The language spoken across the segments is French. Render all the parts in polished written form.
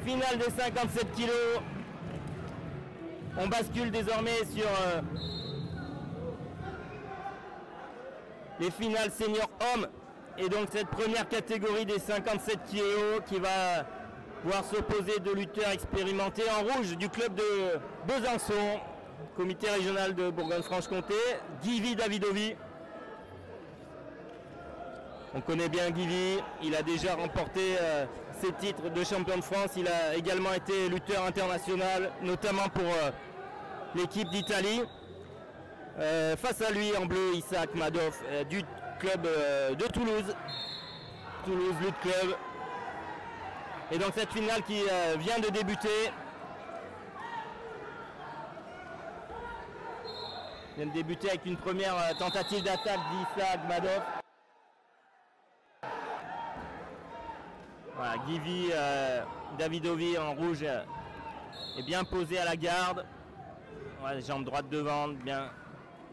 finale des 57 kilos. On bascule désormais sur les finales seniors hommes. Et donc cette première catégorie des 57 kilos qui va voir s'opposer deux lutteurs expérimentés en rouge du club de Besançon, comité régional de Bourgogne-Franche-Comté, Guivi Davidovi. On connaît bien Guivi, il a déjà remporté ses titres de champion de France, il a également été lutteur international, notamment pour l'équipe d'Italie. Face à lui en bleu, Isaac Madoff du club de Toulouse, Toulouse Lutte Club. Et donc cette finale qui vient de débuter. Vient de débuter avec une première tentative d'attaque d'Isaac Madoff. Voilà, Guivi Davidovi en rouge est bien posé à la garde. Ouais, jambe droite devant, bien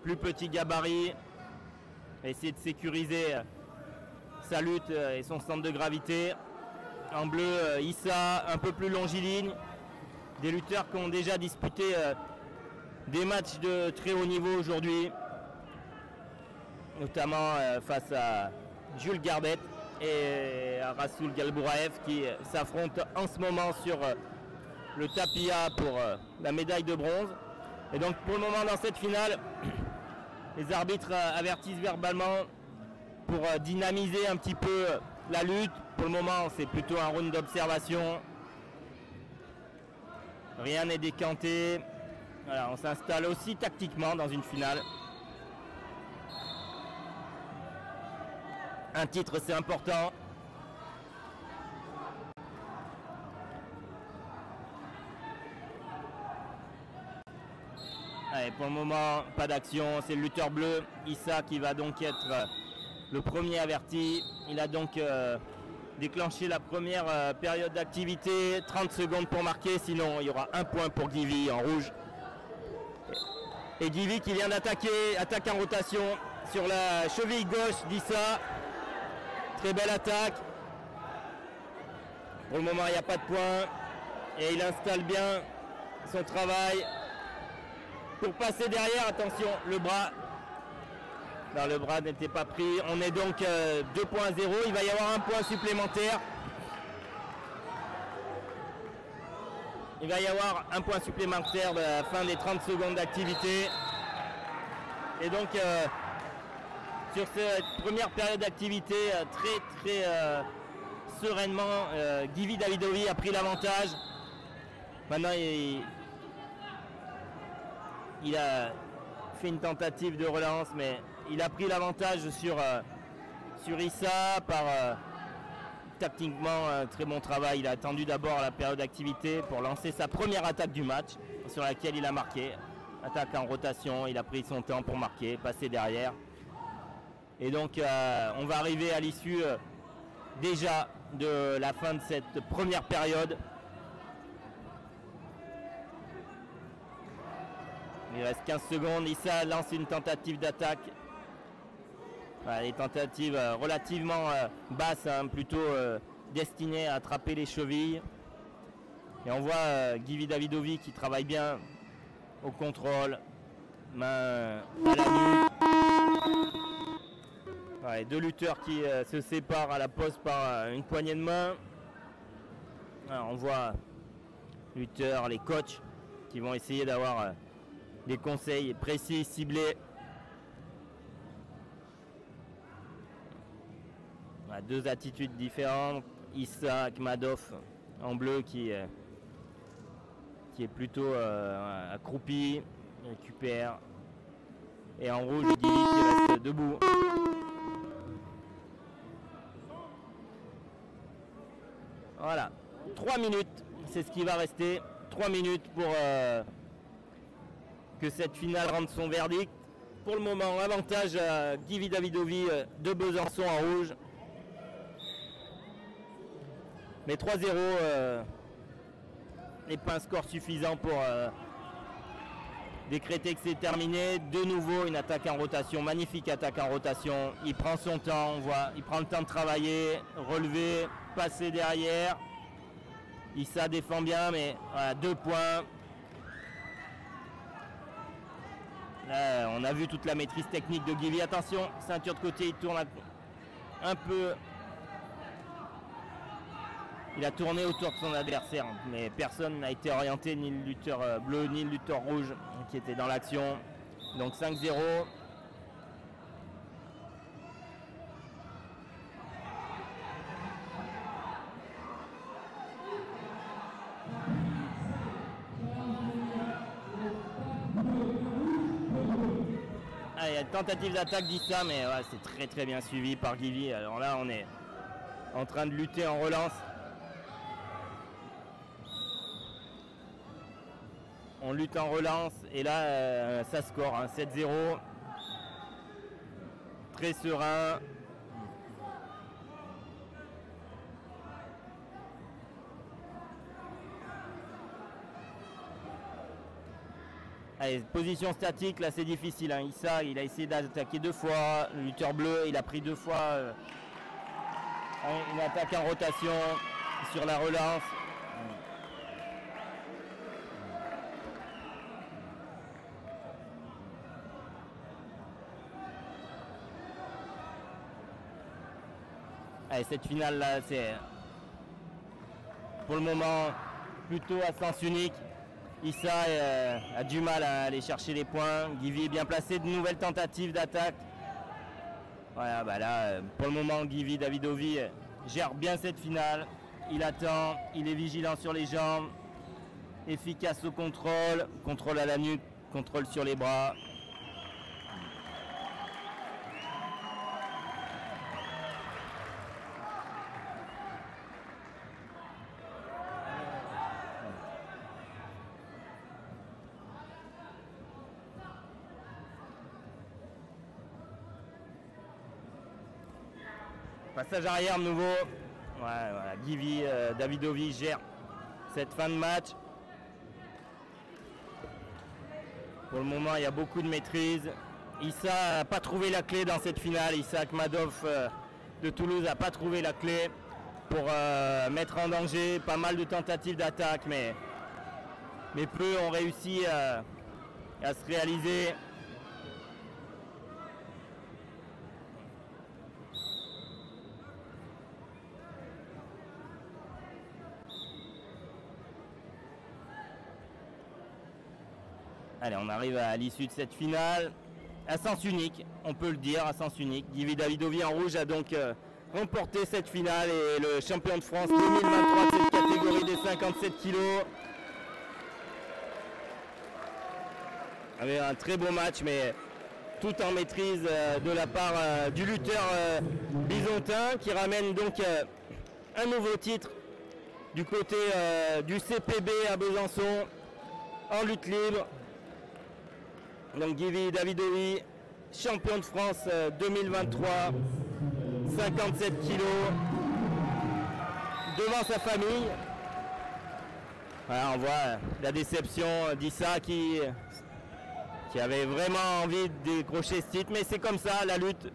plus petit gabarit. Va essayer de sécuriser sa lutte et son centre de gravité. En bleu, Issa, un peu plus longiligne. Des lutteurs qui ont déjà disputé des matchs de très haut niveau aujourd'hui. Notamment face à Jules Garbet et à Rassoul Galbouraev qui s'affrontent en ce moment sur le tapis A pour la médaille de bronze. Et donc pour le moment dans cette finale, les arbitres avertissent verbalement pour dynamiser un petit peu la lutte. Pour le moment c'est plutôt un round d'observation. Rien n'est décanté. Voilà, on s'installe aussi tactiquement dans une finale. Un titre, c'est important. Allez, pour le moment, pas d'action. C'est le lutteur bleu, Issa, qui va donc être le premier averti. Il a donc déclenché la première période d'activité. 30 secondes pour marquer, sinon il y aura un point pour Guivi en rouge. Et Guivi qui vient d'attaquer, attaque en rotation sur la cheville gauche d'Issa. Très belle attaque. Pour le moment, il n'y a pas de point. Et il installe bien son travail. Pour passer derrière, attention, le bras. Non, le bras n'était pas pris. On est donc 2 points à 0. Il va y avoir un point supplémentaire. Il va y avoir un point supplémentaire de la fin des 30 secondes d'activité. Et donc, sur cette première période d'activité, très sereinement, Guivi Davidovi a pris l'avantage. Maintenant, il a fait une tentative de relance, mais il a pris l'avantage sur Issa par tactiquement très bon travail. Il a attendu d'abord la période d'activité pour lancer sa première attaque du match, sur laquelle il a marqué. Attaque en rotation, il a pris son temps pour marquer, passer derrière. Et donc on va arriver à l'issue déjà de la fin de cette première période. Il reste 15 secondes, Issa lance une tentative d'attaque. Voilà, les tentatives relativement basses, hein, plutôt destinées à attraper les chevilles. Et on voit Guivi Davidovi qui travaille bien au contrôle, main à la nuque. Ouais, deux lutteurs qui se séparent à la pause par une poignée de main. Alors, on voit les lutteurs, les coachs qui vont essayer d'avoir des conseils précis, ciblés. Voilà, deux attitudes différentes. Isaac Madoff en bleu qui est plutôt accroupi, récupère. Et en rouge, Guivi qui reste debout. Voilà, 3 minutes, c'est ce qui va rester. 3 minutes pour que cette finale rende son verdict. Pour le moment, avantage à Guivi Davidovi de Besançon en rouge. Mais 3-0 n'est pas un score suffisant pour décréter que c'est terminé. De nouveau, une attaque en rotation, magnifique attaque en rotation. Il prend son temps, on voit, il prend le temps de travailler, relever, passer derrière. Issa défend bien, mais voilà, 2 points. Là, on a vu toute la maîtrise technique de Givy. Attention, ceinture de côté, il tourne un peu. Il a tourné autour de son adversaire, mais personne n'a été orienté, ni le lutteur bleu, ni le lutteur rouge qui était dans l'action. Donc 5-0. Ah, il y a une tentative d'attaque d'Issa, mais ouais, c'est très bien suivi par Givy. Alors là, on est en train de lutter en relance. On lutte en relance et là, ça score, hein, 7-0. Très serein. Allez, position statique, là c'est difficile. Hein. Issa, il a essayé d'attaquer 2 fois. Le lutteur bleu, il a pris 2 fois une attaque en rotation sur la relance. Allez, cette finale là, c'est pour le moment plutôt à sens unique. Issa a du mal à aller chercher les points. Givy est bien placé, de nouvelles tentatives d'attaque. Voilà, bah là, pour le moment, Givy Davidovi gère bien cette finale. Il attend, il est vigilant sur les jambes, efficace au contrôle, contrôle à la nuque, contrôle sur les bras. Passage arrière nouveau. Ouais, voilà. Givy Davidovi gère cette fin de match. Pour le moment, il y a beaucoup de maîtrise. Issa n'a pas trouvé la clé dans cette finale. Issa Akhmadov de Toulouse n'a pas trouvé la clé pour mettre en danger. Pas mal de tentatives d'attaque, mais peu ont réussi à se réaliser. Allez, on arrive à l'issue de cette finale. À sens unique, on peut le dire, à sens unique. Givy Davidovi en rouge a donc remporté cette finale et le champion de France 2023 de cette catégorie des 57 kilos. Avec un très beau match, mais tout en maîtrise de la part du lutteur bisontin qui ramène donc un nouveau titre du côté du CPB à Besançon en lutte libre. Donc Givy Davidovi, champion de France 2023, 57 kilos, devant sa famille. Voilà, on voit la déception d'Issa qui avait vraiment envie de décrocher ce titre, mais c'est comme ça, la lutte.